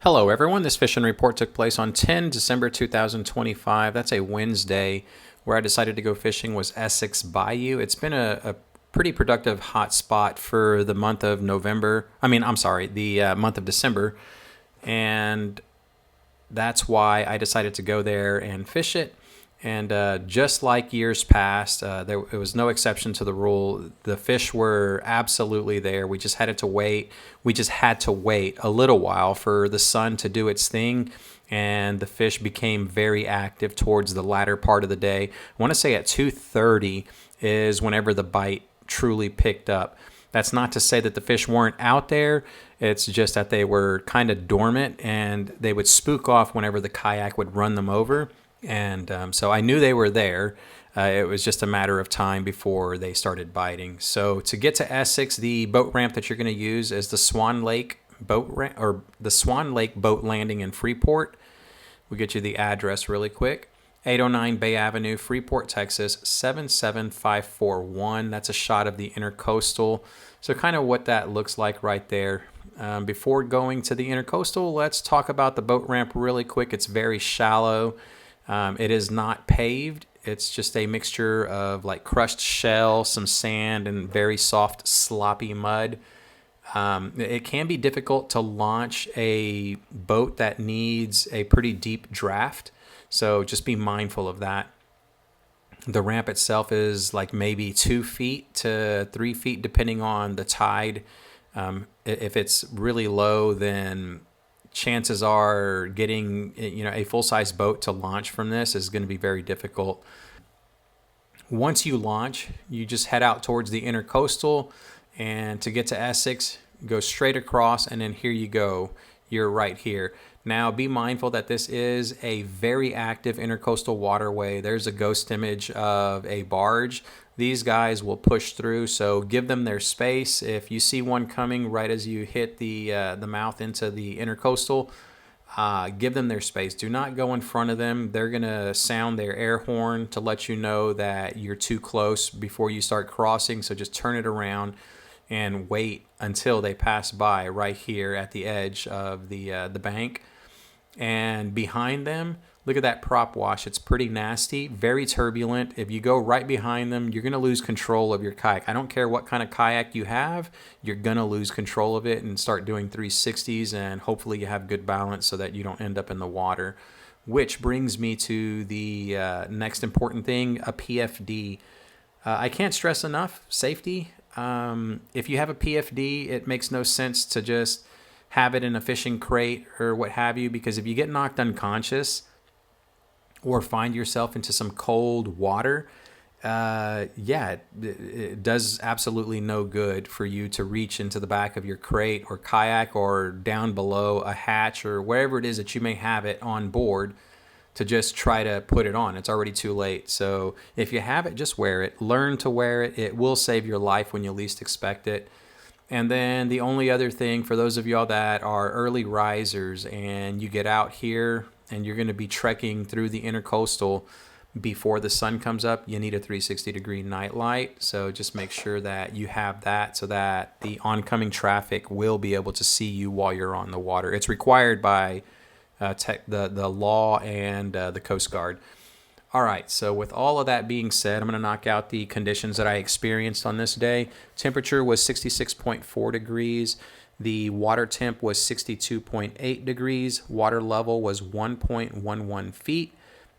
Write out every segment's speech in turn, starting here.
Hello, everyone. This fishing report took place on 10 December 2025. That's a Wednesday. Where I decided to go fishing was Essex Bayou. It's been a pretty productive hot spot for the month of November. The month of December. And that's why I decided to go there and fish it. And just like years past, it was no exception to the rule. The fish were absolutely there. We just had to wait. We just had to wait a little while for the sun to do its thing, and the fish became very active towards the latter part of the day. I want to say at 2:30 is whenever the bite truly picked up. That's not to say that the fish weren't out there. It's just that they were kind of dormant, and they would spook off whenever the kayak would run them over. And so I knew they were there. It was just a matter of time before they started biting. So to get to Essex, the boat ramp that you're going to use is the Swan Lake boat boat landing in Freeport. We'll get you the address really quick. 809 Bay Avenue, Freeport, Texas, 77541. That's a shot of the intercoastal. So kind of what that looks like right there. Before going to the intercoastal, let's talk about the boat ramp really quick. It's very shallow. It is not paved. It's just a mixture of like crushed shell, some sand, and very soft, sloppy mud. It can be difficult to launch a boat that needs a pretty deep draft. So just be mindful of that. The ramp itself is like maybe 2 feet to 3 feet, depending on the tide. If it's really low, then chances are getting a full-size boat to launch from this is going to be very difficult. Once you launch, you just head out towards the intercoastal, and to get to Essex, go straight across, and then here you go. You're right here. Now, be mindful that this is a very active intercoastal waterway. There's a ghost image of a barge. These guys will push through, so give them their space. If you see one coming right as you hit the mouth into the intercoastal, give them their space. Do not go in front of them. They're going to sound their air horn to let you know that you're too close before you start crossing, so just turn it around and wait until they pass by right here at the edge of the bank. And behind them, look at that prop wash. It's pretty nasty, very turbulent. If you go right behind them, you're going to lose control of your kayak. I don't care what kind of kayak you have, you're going to lose control of it and start doing 360s, and hopefully you have good balance so that you don't end up in the water. Which brings me to the next important thing, a PFD. I can't stress enough, safety. If you have a PFD, it makes no sense to just have it in a fishing crate or what have you, because if you get knocked unconscious or find yourself into some cold water, it does absolutely no good for you to reach into the back of your crate or kayak or down below a hatch or wherever it is that you may have it on board to just try to put it on. It's already too late. So if you have it, just wear it. Learn to wear it. It will save your life when you least expect it. And then the only other thing for those of y'all that are early risers and you get out here and you're going to be trekking through the intercoastal before the sun comes up, you need a 360-degree night light. So just make sure that you have that so that the oncoming traffic will be able to see you while you're on the water. It's required by the law and the Coast Guard. All right, so with all of that being said, I'm going to knock out the conditions that I experienced on this day. Temperature was 66.4 degrees. The water temp was 62.8 degrees. Water level was 1.11 feet.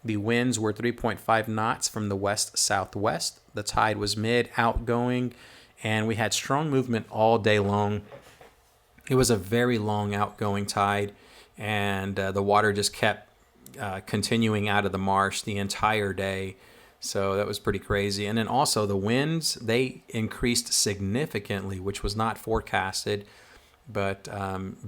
The winds were 3.5 knots from the west-southwest. The tide was mid, outgoing, and we had strong movement all day long. It was a very long outgoing tide, and the water just kept continuing out of the marsh the entire day. So that was pretty crazy. And then also the winds, they increased significantly, which was not forecasted. But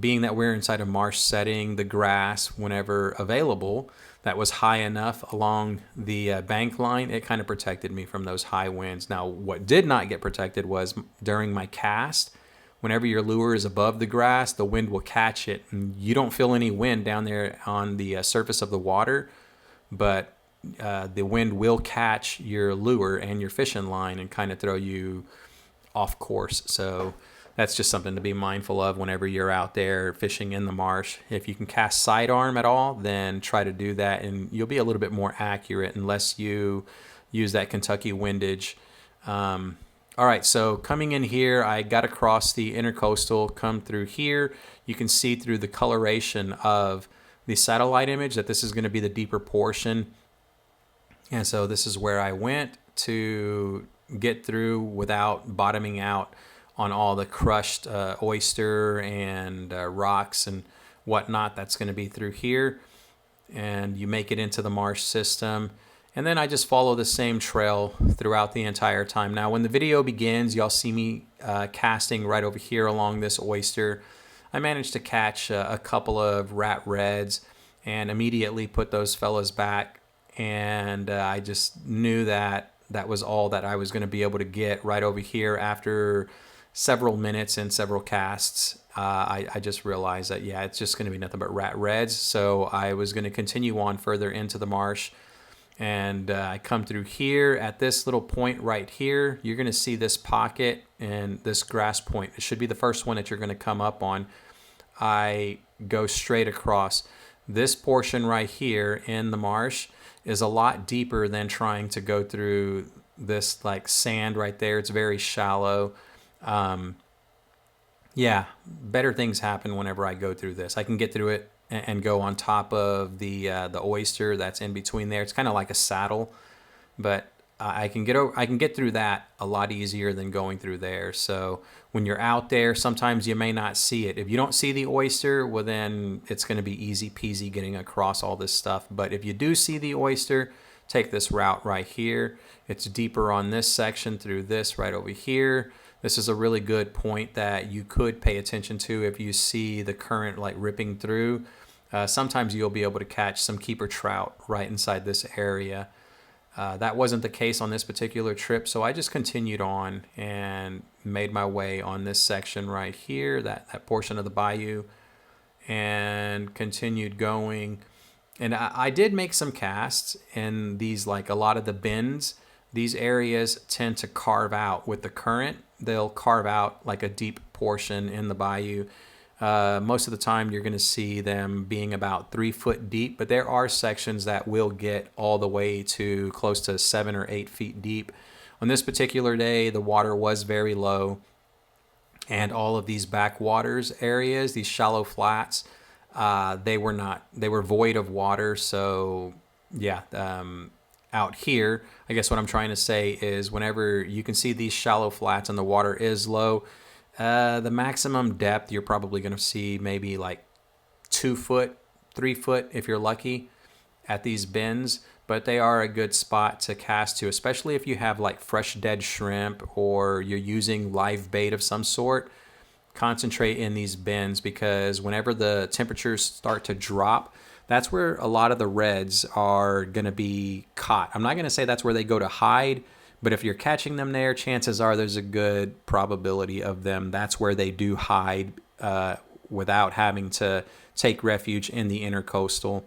being that we're inside a marsh setting, the grass, whenever available, that was high enough along the bank line, it kind of protected me from those high winds. Now, what did not get protected was during my cast. Whenever your lure is above the grass, the wind will catch it. And you don't feel any wind down there on the surface of the water, but the wind will catch your lure and your fishing line and kind of throw you off course. So that's just something to be mindful of whenever you're out there fishing in the marsh. If you can cast sidearm at all, then try to do that, and you'll be a little bit more accurate unless you use that Kentucky windage. All right, so coming in here, I got across the intercoastal, come through here. You can see through the coloration of the satellite image that this is going to be the deeper portion. And so this is where I went to get through without bottoming out on all the crushed oyster and rocks and whatnot. That's going to be through here. And you make it into the marsh system. And then I just follow the same trail throughout the entire time. Now, when the video begins, y'all see me casting right over here along this oyster. I managed to catch a couple of rat reds and immediately put those fellas back. And I just knew that that was all that I was going to be able to get right over here after several minutes and several casts. I just realized that, yeah, it's just going to be nothing but rat reds. So I was going to continue on further into the marsh. And I come through here at this little point right here. You're going to see this pocket and this grass point. It should be the first one that you're going to come up on. I go straight across. This portion right here in the marsh is a lot deeper than trying to go through this like sand right there. It's very shallow. Yeah, better things happen whenever I go through this. I can get through it and go on top of the oyster that's in between there. It's kind of like a saddle, but I can get through that a lot easier than going through there. So when you're out there, sometimes you may not see it. If you don't see the oyster, well then it's going to be easy peasy getting across all this stuff. But if you do see the oyster, take this route right here. It's deeper on this section through this right over here. This is a really good point that you could pay attention to if you see the current like ripping through. Sometimes you'll be able to catch some keeper trout right inside this area. That wasn't the case on this particular trip, so I just continued on and made my way on this section right here, that portion of the bayou, and continued going. And I did make some casts in these, like a lot of the bends. These areas tend to carve out with the current. They'll carve out like a deep portion in the bayou. Most of the time you're going to see them being about 3 foot deep, but there are sections that will get all the way to close to 7 or 8 feet deep. On this particular day, the water was very low, and all of these backwaters areas, these shallow flats, they were void of water. So yeah, out here, I guess what I'm trying to say is whenever you can see these shallow flats and the water is low, the maximum depth you're probably going to see maybe like 2 foot, 3 foot if you're lucky at these bends, but they are a good spot to cast to, especially if you have like fresh dead shrimp or you're using live bait of some sort. Concentrate in these bends, because whenever the temperatures start to drop, that's where a lot of the reds are going to be caught. I'm not going to say that's where they go to hide, but if you're catching them there, chances are there's a good probability of them. That's where they do hide without having to take refuge in the intercoastal.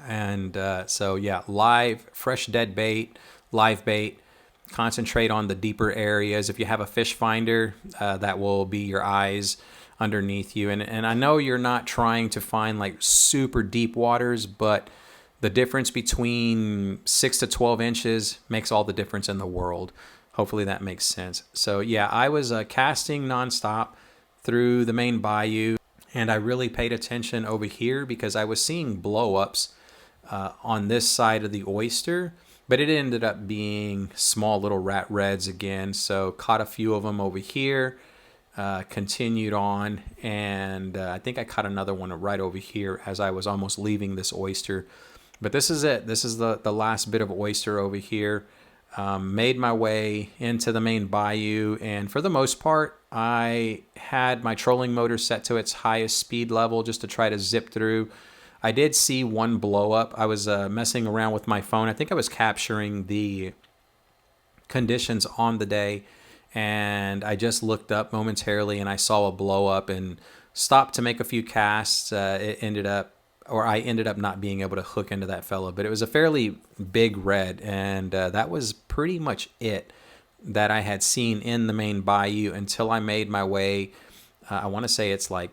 And so yeah, live, fresh dead bait, live bait. Concentrate on the deeper areas. If you have a fish finder, that will be your eyes underneath you. And I know you're not trying to find like super deep waters, but the difference between 6 to 12 inches makes all the difference in the world. Hopefully that makes sense. So yeah, I was casting nonstop through the main bayou, and I really paid attention over here because I was seeing blow-ups on this side of the oyster, but it ended up being small little rat reds again. So caught a few of them over here, continued on, and I think I caught another one right over here as I was almost leaving this oyster. But this is it. This is the last bit of oyster over here. Made my way into the main bayou, and for the most part, I had my trolling motor set to its highest speed level just to try to zip through. I did see one blow up. I was messing around with my phone. I think I was capturing the conditions on the day, and I just looked up momentarily and I saw a blow up and stopped to make a few casts. I ended up not being able to hook into that fella, but it was a fairly big red, and that was pretty much it. that I had seen in the main bayou until I made my way. I want to say it's like,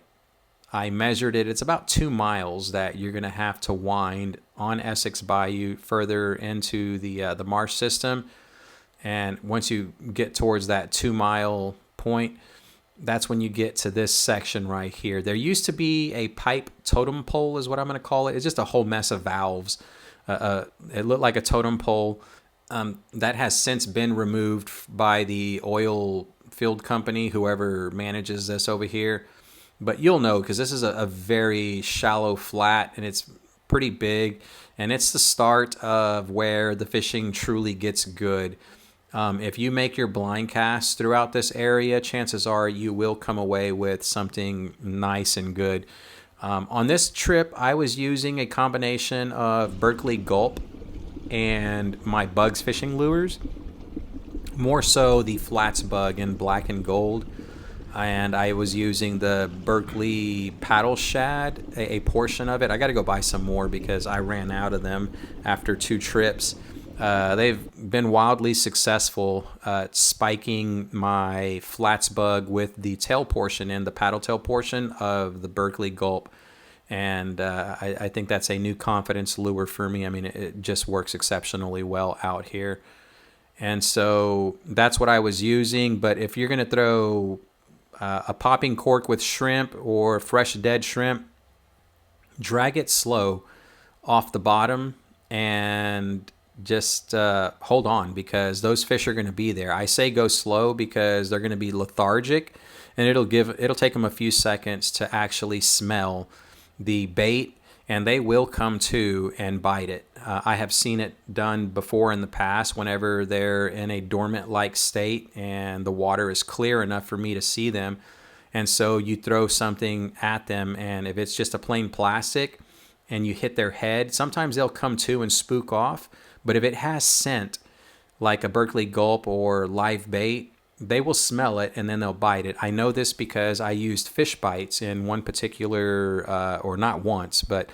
I measured it. It's about 2 miles that you're going to have to wind on Essex Bayou further into the marsh system. And once you get towards that 2 mile point, that's when you get to this section right here. There used to be a pipe totem pole is what I'm going to call it. It's just a whole mess of valves. It looked like a totem pole that has since been removed by the oil field company, whoever manages this over here. But you'll know because this is a very shallow flat and it's pretty big. And it's the start of where the fishing truly gets good. If you make your blind cast throughout this area, chances are you will come away with something nice and good. On this trip, I was using a combination of Berkeley Gulp and my Bugs fishing lures. More so the Flats Bug in black and gold. And I was using the Berkeley Paddle Shad, a portion of it. I got to go buy some more because I ran out of them after 2 trips. They've been wildly successful spiking my Flats Bug with the tail portion and the paddle tail portion of the Berkeley Gulp. And I think that's a new confidence lure for me. I mean, it just works exceptionally well out here. And so that's what I was using. But if you're going to throw a popping cork with shrimp or fresh dead shrimp, drag it slow off the bottom and just hold on because those fish are going to be there. I say go slow because they're going to be lethargic and it'll take them a few seconds to actually smell the bait and they will come to and bite it. I have seen it done before in the past whenever they're in a dormant-like state and the water is clear enough for me to see them. And so you throw something at them, and if it's just a plain plastic and you hit their head, sometimes they'll come to and spook off. But if it has scent, like a Berkeley Gulp or live bait, they will smell it and then they'll bite it. I know this because I used fish bites in one particular, or not once, but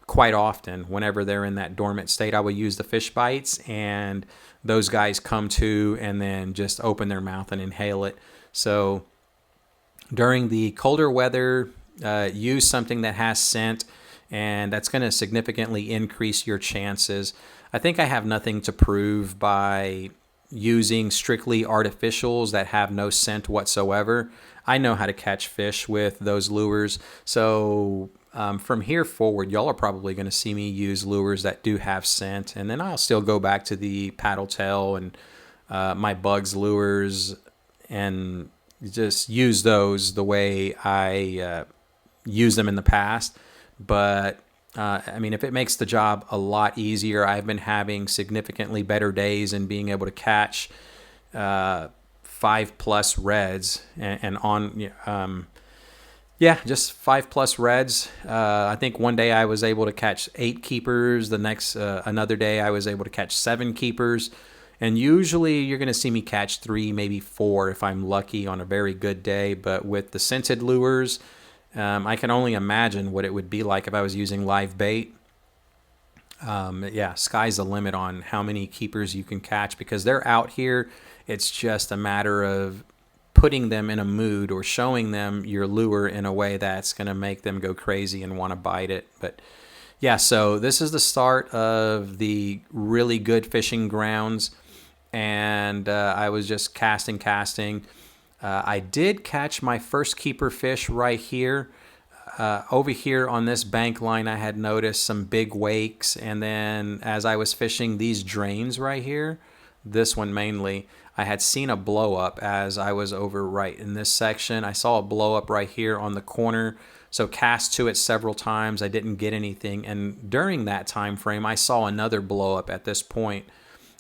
quite often. Whenever they're in that dormant state, I would use the fish bites and those guys come to and then just open their mouth and inhale it. So during the colder weather, use something that has scent and that's going to significantly increase your chances. I think I have nothing to prove by using strictly artificials that have no scent whatsoever. I know how to catch fish with those lures. So from here forward, y'all are probably going to see me use lures that do have scent. And then I'll still go back to the paddle tail and my Bugs lures and just use those the way I used them in the past. But I mean, if it makes the job a lot easier, I've been having significantly better days and being able to catch 5+ reds and on, just 5+ reds. I think one day I was able to catch 8 keepers. The next, another day I was able to catch 7 keepers. And usually you're going to see me catch 3, maybe 4 if I'm lucky on a very good day. But with the scented lures, I can only imagine what it would be like if I was using live bait. Sky's the limit on how many keepers you can catch because they're out here. It's just a matter of putting them in a mood or showing them your lure in a way that's going to make them go crazy and want to bite it. But yeah, so this is the start of the really good fishing grounds. And I was just casting. I did catch my first keeper fish right here. Over here on this bank line, I had noticed some big wakes. And then as I was fishing these drains right here, this one mainly, I had seen a blow up as I was over right in this section. I saw a blow up right here on the corner. So cast to it several times. I didn't get anything. And during that time frame, I saw another blow up at this point.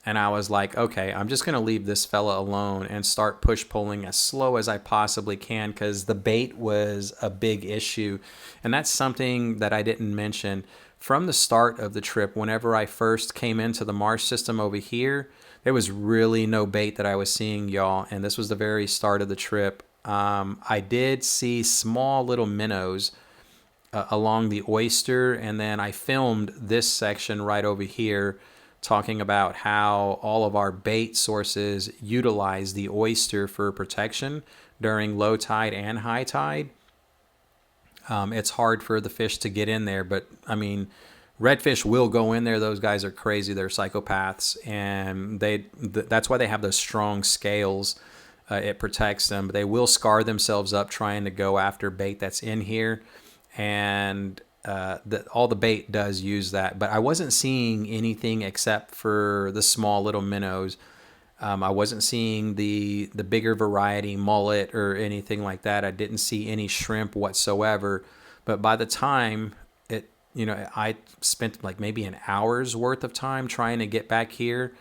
And I was like, okay, I'm just going to leave this fella alone and start push pulling as slow as I possibly can because the bait was a big issue. And that's something that I didn't mention. From the start of the trip, whenever I first came into the marsh system over here, there was really no bait that I was seeing, y'all. And this was the very start of the trip. I did see small little minnows along the oyster. And then I filmed this section right over here talking about how all of our bait sources utilize the oyster for protection during low tide and high tide. It's hard for the fish to get in there, but I mean, redfish will go in there. Those guys are crazy. They're psychopaths, and that's why they have those strong scales. It protects them, but they will scar themselves up trying to go after bait that's in here, and all the bait does use that. But I wasn't seeing anything except for the small little minnows. I wasn't seeing the bigger variety mullet or anything like that. I didn't see any shrimp whatsoever. But by the time I spent like maybe an hour's worth of time trying to get back here.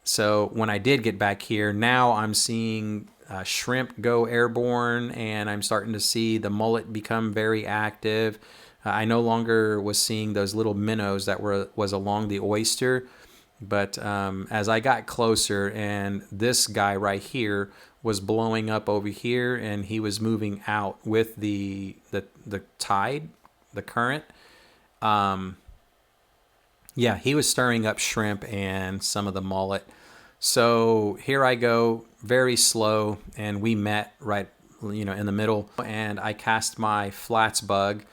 So when I did get back here, now I'm seeing shrimp go airborne, and I'm starting to see the mullet become very active. I no longer was seeing those little minnows that was along the oyster. But as I got closer, and this guy right here was blowing up over here, and he was moving out with the tide, the current. He was stirring up shrimp and some of the mullet. So here I go, very slow, and we met right, in the middle. And I cast my flats bug,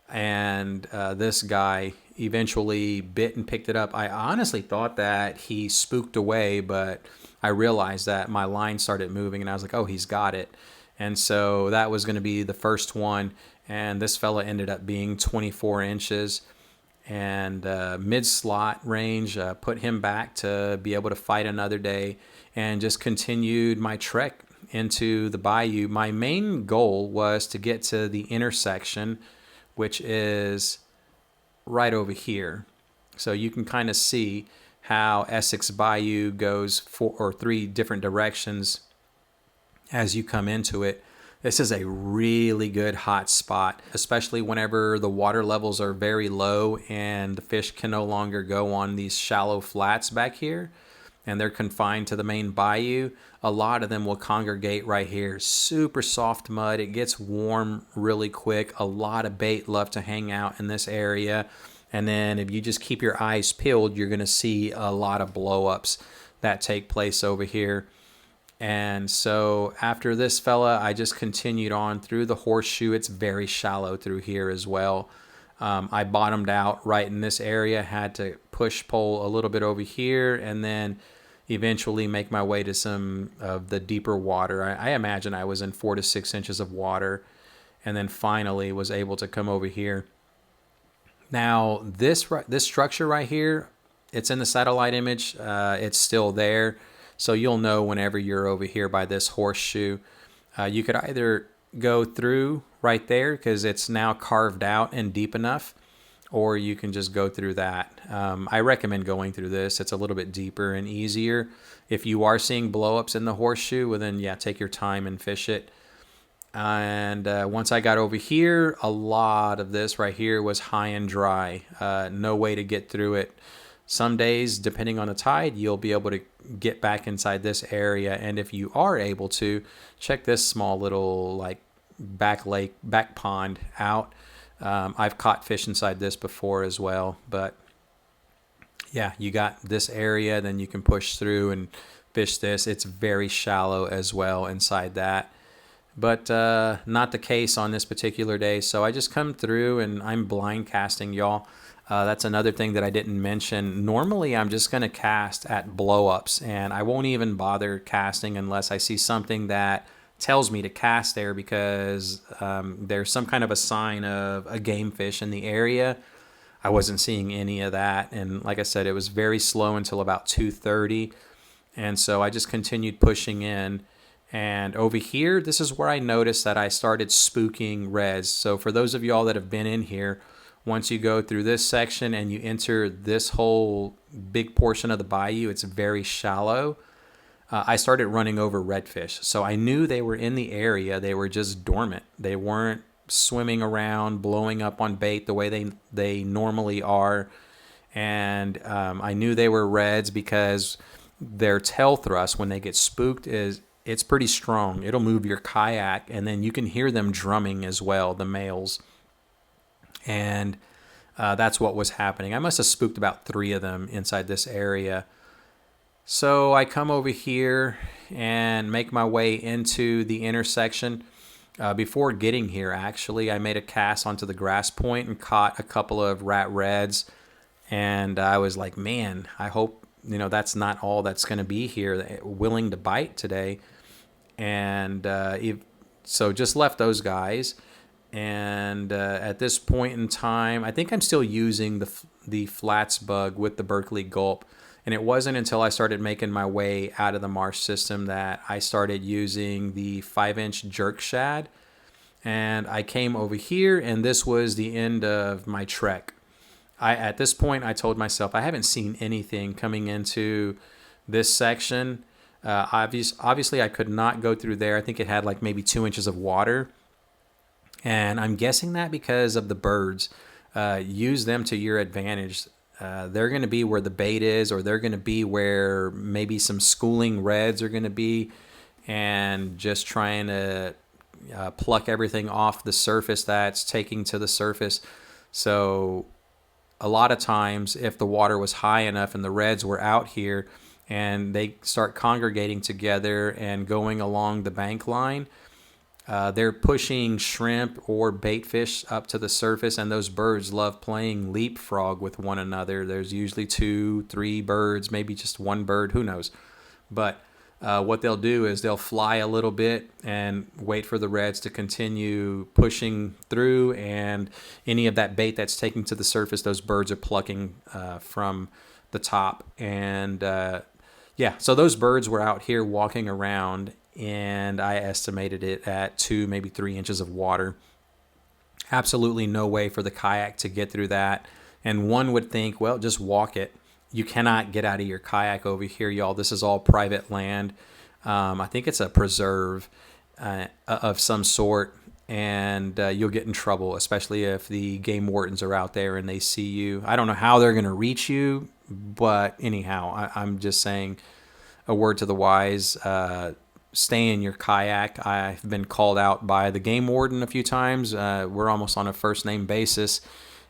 and this guy eventually bit and picked it up. I honestly thought that he spooked away, but I realized that my line started moving, and I was like, oh, he's got it. And so that was going to be the first one, and this fella ended up being 24 inches. And mid-slot range, put him back to be able to fight another day, and just continued my trek into the bayou. My main goal was to get to the intersection, which is right over here. So you can kind of see how Essex Bayou goes 4 or 3 different directions as you come into it. This is a really good hot spot, especially whenever the water levels are very low and the fish can no longer go on these shallow flats back here, and they're confined to the main bayou. A lot of them will congregate right here. Super soft mud. It gets warm really quick. A lot of bait love to hang out in this area. And then if you just keep your eyes peeled, you're going to see a lot of blow-ups that take place over here. And so after this fella, I just continued on through the horseshoe. It's very shallow through here as well. I bottomed out right in this area, had to push pole a little bit over here, and then eventually make my way to some of the deeper water. I imagine I was in 4 to 6 inches of water, and then finally was able to come over here. Now, this structure right here, it's in the satellite image. It's still there. So you'll know whenever you're over here by this horseshoe. You could either go through right there because it's now carved out and deep enough, or you can just go through that. I recommend going through this. It's a little bit deeper and easier. If you are seeing blowups in the horseshoe, well then, yeah, take your time and fish it. And once I got over here, a lot of this right here was high and dry. No way to get through it. Some days, depending on the tide, you'll be able to get back inside this area. And if you are able to, check this small little like back pond out. I've caught fish inside this before as well. But yeah, you got this area, then you can push through and fish this. It's very shallow as well inside that. But not the case on this particular day. So I just come through and I'm blind casting, y'all. That's another thing that I didn't mention. Normally, I'm just going to cast at blow-ups, and I won't even bother casting unless I see something that tells me to cast there because there's some kind of a sign of a game fish in the area. I wasn't seeing any of that, and like I said, it was very slow until about 2:30, and so I just continued pushing in. And over here, this is where I noticed that I started spooking reds. So for those of y'all that have been in here, once you go through this section and you enter this whole big portion of the bayou, it's very shallow. I started running over redfish. So I knew they were in the area. They were just dormant. They weren't swimming around, blowing up on bait the way they normally are. And I knew they were reds because their tail thrust when they get spooked it's pretty strong. It'll move your kayak, and then you can hear them drumming as well, the males. And That's what was happening. I must have spooked about 3 of them inside this area. So I come over here and make my way into the intersection. Before getting here, actually, I made a cast onto the grass point and caught a couple of rat reds. And I was like, man, I hope, that's not all that's going to be here, willing to bite today. And so just left those guys. And at this point in time, I think I'm still using the flats bug with the Berkeley gulp. And it wasn't until I started making my way out of the marsh system that I started using the 5-inch jerk shad. And I came over here, and this was the end of my trek. At this point, I told myself I haven't seen anything coming into this section. Obviously, I could not go through there. I think it had like maybe 2 inches of water. And I'm guessing that because of the birds. Use them to your advantage. They're going to be where the bait is, or they're going to be where maybe some schooling reds are going to be, and just trying to pluck everything off the surface that's taking to the surface. So a lot of times, if the water was high enough and the reds were out here and they start congregating together and going along the bank line, they're pushing shrimp or bait fish up to the surface, and those birds love playing leapfrog with one another. There's usually 2, 3 birds, maybe just one bird, who knows. But what they'll do is they'll fly a little bit and wait for the reds to continue pushing through, and any of that bait that's taking to the surface, those birds are plucking from the top. And so those birds were out here walking around, and I estimated it at 2, maybe 3 inches of water. Absolutely no way for the kayak to get through that. And one would think, well, just walk it. You cannot get out of your kayak over here, y'all. This is all private land. I think it's a preserve of some sort, and you'll get in trouble, especially if the game wardens are out there and they see you. I don't know how they're going to reach you, but anyhow, I'm just saying a word to the wise. Stay in your kayak. I've been called out by the game warden a few times. We're almost on a first name basis,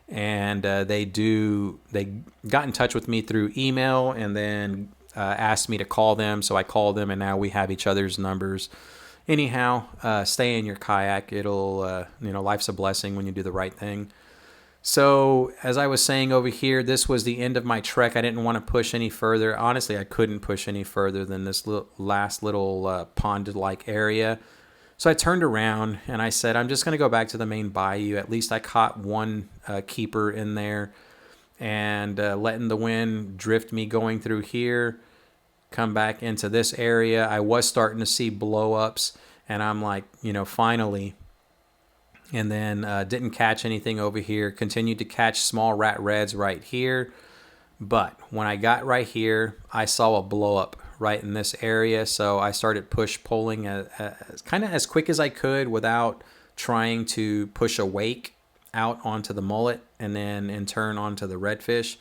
and they got in touch with me through email and then asked me to call them. So I called them, and now we have each other's numbers. Anyhow, stay in your kayak. It'll, life's a blessing when you do the right thing. So as I was saying over here, this was the end of my trek. I didn't want to push any further. Honestly, I couldn't push any further than this last little pond-like area. So I turned around and I said, I'm just going to go back to the main bayou. At least I caught one keeper in there, and letting the wind drift me going through here, come back into this area. I was starting to see blow-ups, and I'm like, finally. And then didn't catch anything over here. Continued to catch small rat reds right here. But when I got right here, I saw a blow up right in this area. So I started push-pulling kind of as quick as I could without trying to push a wake out onto the mullet and then in turn onto the redfish.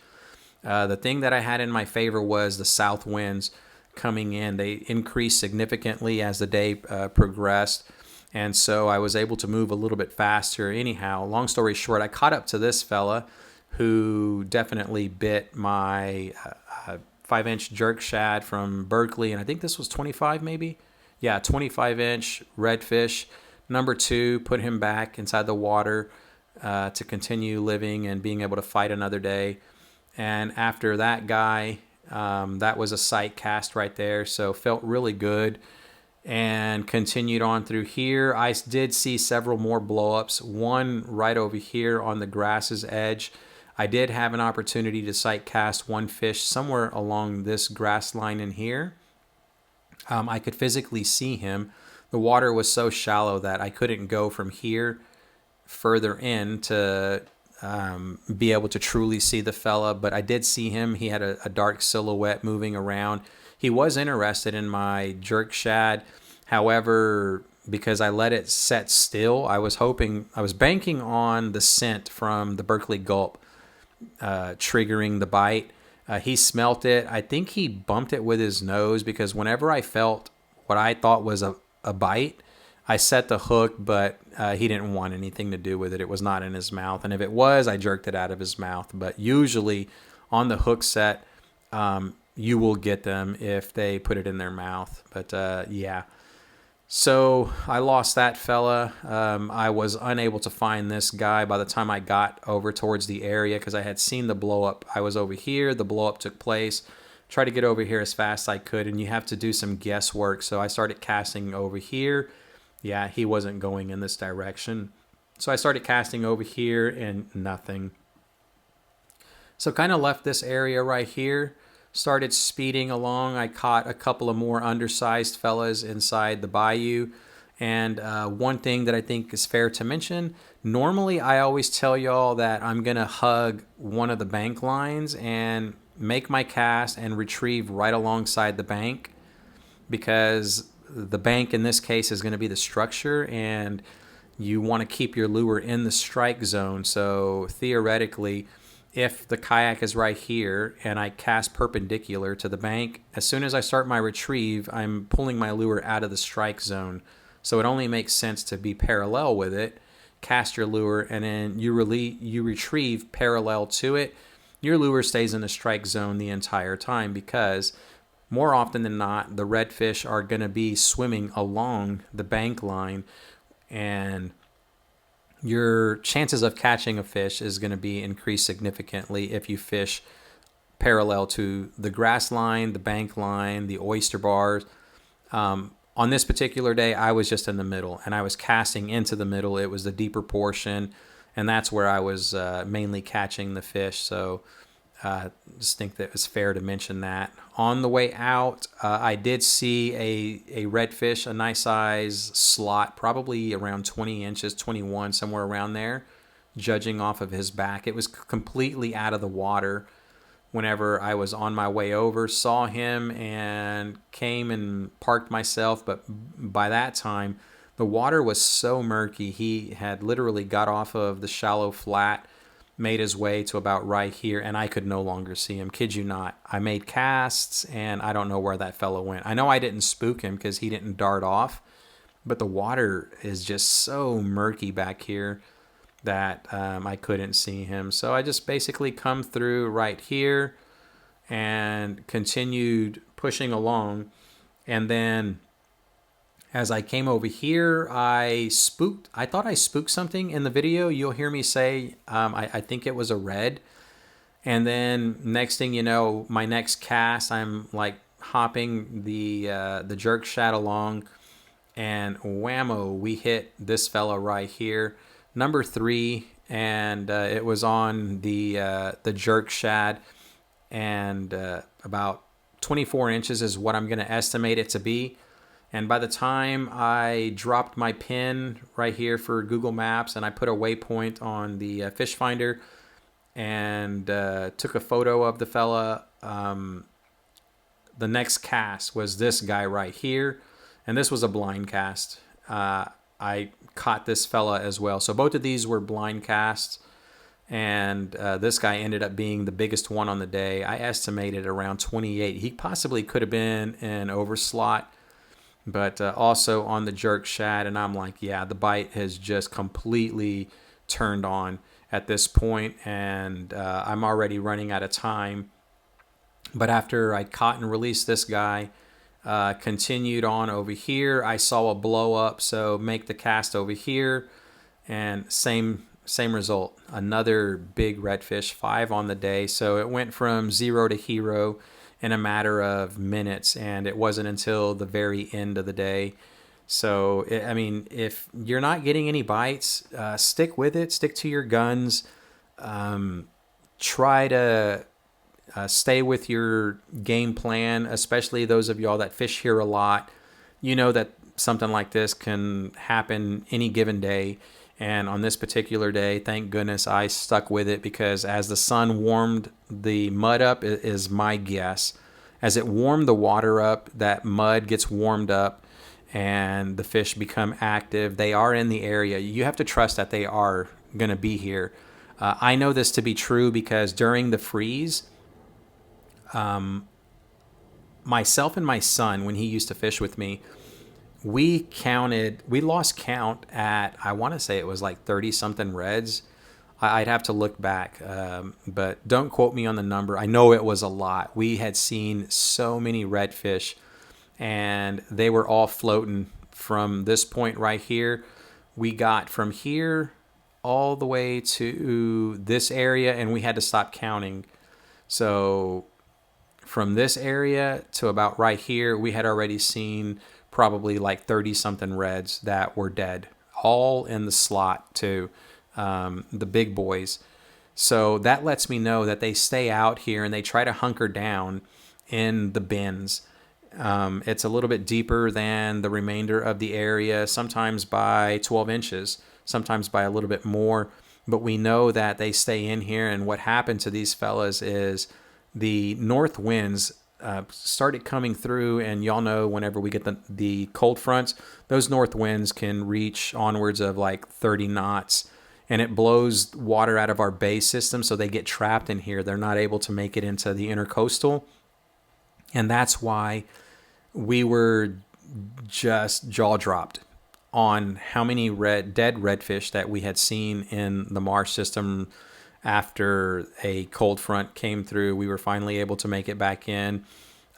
The thing that I had in my favor was the south winds coming in. They increased significantly as the day progressed. And so I was able to move a little bit faster. Anyhow, long story short, I caught up to this fella who definitely bit my 5-inch jerk shad from Berkeley. And I think this was 25 maybe. Yeah, 25-inch redfish. Number 2, put him back inside the water to continue living and being able to fight another day. And after that guy, that was a sight cast right there. So felt really good. And continued on through here. I did see several more blow-ups, one right over here on the grass's edge. I did have an opportunity to sight cast one fish somewhere along this grass line in here. I could physically see him. The water was so shallow that I couldn't go from here further in to be able to truly see the fella, but I did see him. He had a dark silhouette moving around. He was interested in my jerk shad. However, because I let it set still, I was banking on the scent from the Berkeley gulp triggering the bite. He smelt it. I think he bumped it with his nose, because whenever I felt what I thought was a bite, I set the hook, but he didn't want anything to do with it. It was not in his mouth. And if it was, I jerked it out of his mouth. But usually on the hook set, you will get them if they put it in their mouth. But yeah. So I lost that fella. I was unable to find this guy by the time I got over towards the area because I had seen the blow up. I was over here. The blow up took place. Tried to get over here as fast as I could, and you have to do some guesswork. So I started casting over here. Yeah, he wasn't going in this direction. So I started casting over here and nothing. So kind of left this area right here. Started speeding along. I caught a couple of more undersized fellas inside the bayou. And one thing that I think is fair to mention, normally I always tell y'all that I'm going to hug one of the bank lines and make my cast and retrieve right alongside the bank, because the bank in this case is going to be the structure and you want to keep your lure in the strike zone. So theoretically, if the kayak is right here and I cast perpendicular to the bank, as soon as I start my retrieve, I'm pulling my lure out of the strike zone. So it only makes sense to be parallel with it, cast your lure, and then you retrieve parallel to it. Your lure stays in the strike zone the entire time, because more often than not, the redfish are going to be swimming along the bank line, and your chances of catching a fish is going to be increased significantly if you fish parallel to the grass line, the bank line, the oyster bars. On this particular day, I was just in the middle, and I was casting into the middle. It was the deeper portion, and that's where I was mainly catching the fish. So just think that it was fair to mention that. On the way out, I did see a redfish, a nice size slot, probably around 20 inches, 21, somewhere around there, judging off of his back. It was completely out of the water whenever I was on my way over. Saw him and came and parked myself, but by that time, the water was so murky. He had literally got off of the shallow flat, made his way to about right here, and I could no longer see him. Kid you not. I made casts, and I don't know where that fellow went. I know I didn't spook him because he didn't dart off, but the water is just so murky back here that I couldn't see him. So I just basically come through right here and continued pushing along. And then as I came over here, I thought I spooked something in the video. You'll hear me say, I think it was a red. And then next thing you know, my next cast, I'm like hopping the jerk shad along, and whammo, we hit this fella right here, number 3, and it was on the jerk shad, and about 24 inches is what I'm going to estimate it to be. And by the time I dropped my pin right here for Google Maps and I put a waypoint on the fish finder and took a photo of the fella, the next cast was this guy right here. And this was a blind cast. I caught this fella as well. So both of these were blind casts. And this guy ended up being the biggest one on the day. I estimated around 28. He possibly could have been an overslot, but also on the jerk shad. And I'm like, yeah, the bite has just completely turned on at this point, and I'm already running out of time. But after I caught and released this guy, continued on over here, I saw a blow up, so make the cast over here, and same result. Another big redfish, 5 on the day. So it went from 0 to hero in a matter of minutes, and it wasn't until the very end of the day. So, I mean, if you're not getting any bites, stick with it. Stick to your guns. Try to stay with your game plan, especially those of y'all that fish here a lot. You know that something like this can happen any given day. And on this particular day, thank goodness I stuck with it, because as the sun warmed the mud up, is my guess. As it warmed the water up, that mud gets warmed up and the fish become active. They are in the area. You have to trust that they are going to be here. I know this to be true because during the freeze, myself and my son, when he used to fish with me, we lost count at, I want to say it was like 30 something reds. I'd have to look back, but don't quote me on the number. I know it was a lot. We had seen so many redfish, and they were all floating from this point right here. We got from here all the way to this area, and we had to stop counting. So from this area to about right here, we had already seen probably like 30 something reds that were dead, all in the slot too, the big boys. So that lets me know that they stay out here and they try to hunker down in the bins. It's a little bit deeper than the remainder of the area, sometimes by 12 inches, sometimes by a little bit more. But we know that they stay in here. And what happened to these fellas is the north winds started coming through. And y'all know whenever we get the cold fronts, those north winds can reach onwards of like 30 knots. And it blows water out of our bay system, so they get trapped in here. They're not able to make it into the intercoastal. And that's why we were just jaw dropped on how many dead redfish that we had seen in the marsh system after a cold front came through. We were finally able to make it back in.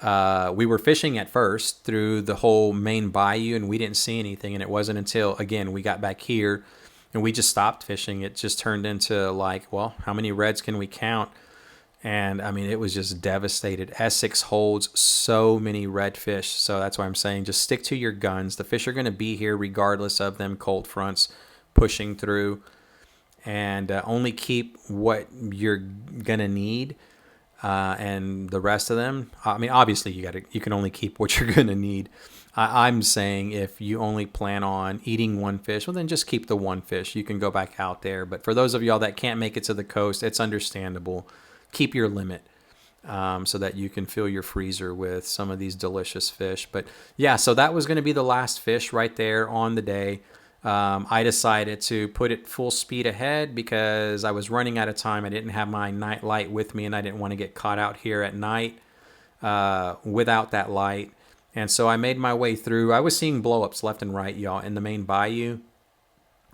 We were fishing at first through the whole main bayou, and we didn't see anything. And it wasn't until, again, we got back here and we just stopped fishing. It just turned into like, well, how many reds can we count? And I mean, it was just devastated. Essex holds so many redfish. So that's why I'm saying just stick to your guns. The fish are going to be here regardless of them cold fronts pushing through. And only keep what you're going to need. And the rest of them, I mean, obviously you can only keep what you're going to need. I'm saying if you only plan on eating one fish, well, then just keep the one fish. You can go back out there. But for those of y'all that can't make it to the coast, it's understandable. Keep your limit so that you can fill your freezer with some of these delicious fish. But yeah, so that was going to be the last fish right there on the day. I decided to put it full speed ahead because I was running out of time. I didn't have my night light with me, and I didn't want to get caught out here at night without that light. And so I made my way through. I was seeing blow-ups left and right, y'all, in the main bayou.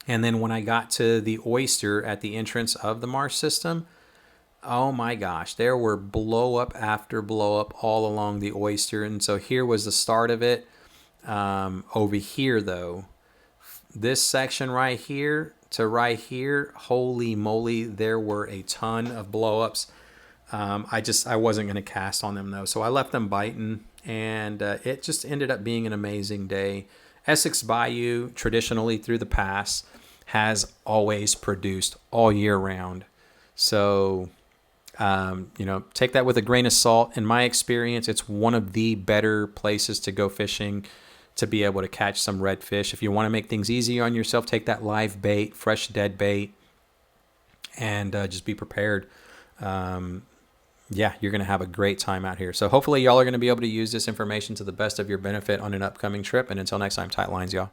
And then when I got to the oyster at the entrance of the marsh system, oh my gosh, there were blow-up after blow-up all along the oyster. And so here was the start of it. Over here, though, this section right here to right here, holy moly, there were a ton of blow-ups. I wasn't going to cast on them, though. So I left them biting. And it just ended up being an amazing day. Essex Bayou, traditionally through the past, has always produced all year round. So, take that with a grain of salt. In my experience, it's one of the better places to go fishing to be able to catch some redfish. If you want to make things easier on yourself, take that live bait, fresh dead bait, and just be prepared. Yeah, you're going to have a great time out here. So hopefully y'all are going to be able to use this information to the best of your benefit on an upcoming trip. And until next time, tight lines, y'all.